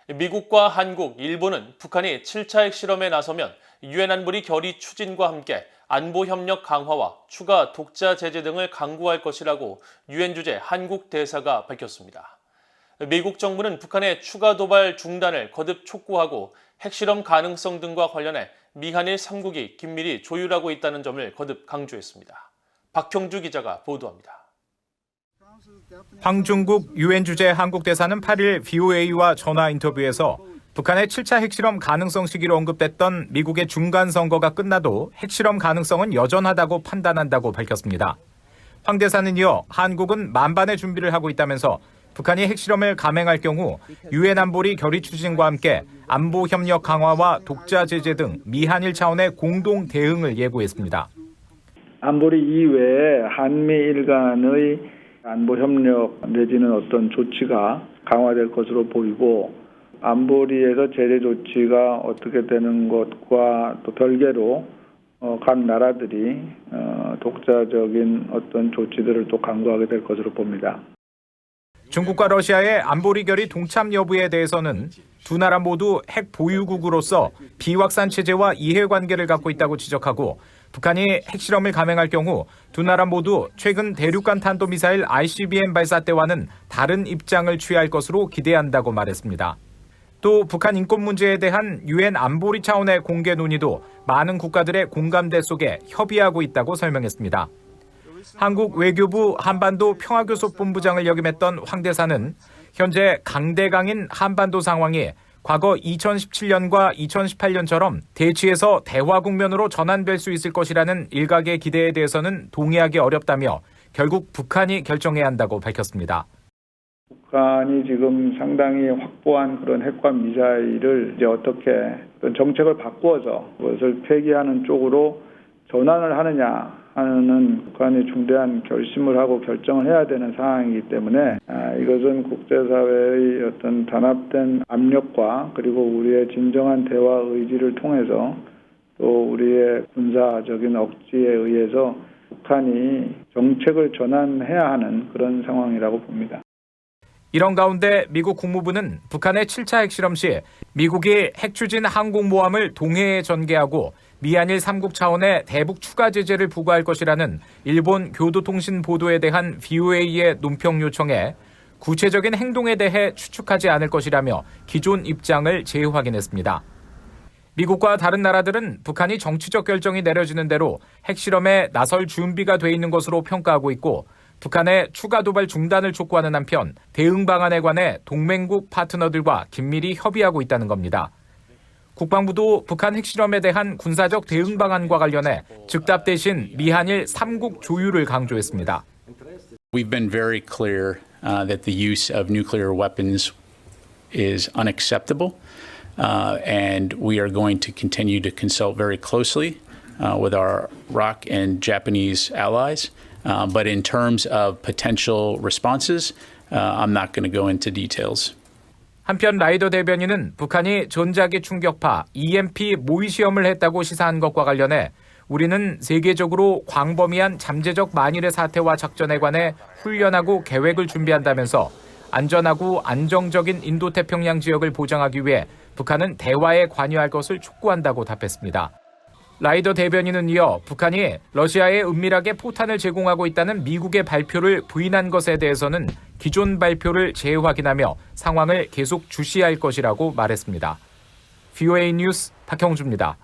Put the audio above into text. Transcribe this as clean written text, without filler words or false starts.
미국과 한국, 일본은 북한이 7차 핵실험에 나서면 유엔 안보리 결의 추진과 함께 안보 협력 강화와 추가 독자 제재 등을 강구할 것이라고 유엔 주재 한국 대사가 밝혔습니다. 미국 정부는 북한의 추가 도발 중단을 거듭 촉구하고 핵실험 가능성 등과 관련해 미한일 3국이 긴밀히 조율하고 있다는 점을 거듭 강조했습니다. 박형주 기자가 보도합니다. 황중국 유엔 주재 한국 대사는 8일 VOA와 전화 인터뷰에서 북한의 7차 핵실험 가능성 시기로 언급됐던 미국의 중간 선거가 끝나도 핵실험 가능성은 여전하다고 판단한다고 밝혔습니다. 황 대사는 이어 한국은 만반의 준비를 하고 있다면서 북한이 핵실험을 감행할 경우 유엔 안보리 결의 추진과 함께 안보 협력 강화와 독자 제재 등 미한일 차원의 공동 대응을 예고했습니다. 안보리 이외에 한미일 간의 안보 협력 내지는 어떤 조치가 강화될 것으로 보이고 안보리에서 제재 조치가 어떻게 되는 것과 또 별개로 각 나라들이 독자적인 어떤 조치들을 또 강구하게 될 것으로 봅니다. 중국과 러시아의 안보리 결의 동참 여부에 대해서는 두 나라 모두 핵 보유국으로서 비확산 체제와 이해관계를 갖고 있다고 지적하고 북한이 핵실험을 감행할 경우 두 나라 모두 최근 대륙간 탄도미사일 ICBM 발사 때와는 다른 입장을 취할 것으로 기대한다고 말했습니다. 또 북한 인권 문제에 대한 유엔 안보리 차원의 공개 논의도 많은 국가들의 공감대 속에 협의하고 있다고 설명했습니다. 한국 외교부 한반도 평화교섭본부장을 역임했던 황 대사는 현재 강대강인 한반도 상황이 과거 2017년과 2018년처럼 대치에서 대화 국면으로 전환될 수 있을 것이라는 일각의 기대에 대해서는 동의하기 어렵다며 결국 북한이 결정해야 한다고 밝혔습니다. 북한이 지금 상당히 확보한 그런 핵과 미사일을 이제 어떻게 정책을 바꾸어서 그것을 폐기하는 쪽으로 전환을 하느냐 하는 북한이 중대한 결심을 하고 결정을 해야 되는 상황이기 때문에 이것은 국제사회의 어떤 단합된 압력과 그리고 우리의 진정한 대화 의지를 통해서 또 우리의 군사적인 억지에 의해서 북한이 정책을 전환해야 하는 그런 상황이라고 봅니다. 이런 가운데 미국 국무부는 북한의 7차 핵실험 시 미국이 핵추진 항공모함을 동해에 전개하고 미한일 3국 차원의 대북 추가 제재를 부과할 것이라는 일본 교도통신 보도에 대한 VOA의 논평 요청에 구체적인 행동에 대해 추측하지 않을 것이라며 기존 입장을 재확인했습니다. 미국과 다른 나라들은 북한이 정치적 결정이 내려지는 대로 핵실험에 나설 준비가 돼 있는 것으로 평가하고 있고 북한의 추가 도발 중단을 촉구하는 한편 대응 방안에 관해 동맹국 파트너들과 긴밀히 협의하고 있다는 겁니다. 국방부도 북한 핵실험에 대한 군사적 대응 방안과 관련해 즉답 대신 미한일 3국 조율을 강조했습니다. We've been very clear that the use of nuclear weapons is unacceptable, and we are going to continue to consult very closely with our ROC and Japanese allies. But in terms of potential responses, I'm not going to go into details. 한편 라이더 대변인은 북한이 전자기 충격파 EMP 모의 시험을 했다고 시사한 것과 관련해 우리는 세계적으로 광범위한 잠재적 만일의 사태와 작전에 관해 훈련하고 계획을 준비한다면서 안전하고 안정적인 인도태평양 지역을 보장하기 위해 북한은 대화에 관여할 것을 촉구한다고 답했습니다. 라이더 대변인은 이어 북한이 러시아에 은밀하게 포탄을 제공하고 있다는 미국의 발표를 부인한 것에 대해서는 기존 발표를 재확인하며 상황을 계속 주시할 것이라고 말했습니다. VOA 뉴스 박형주입니다.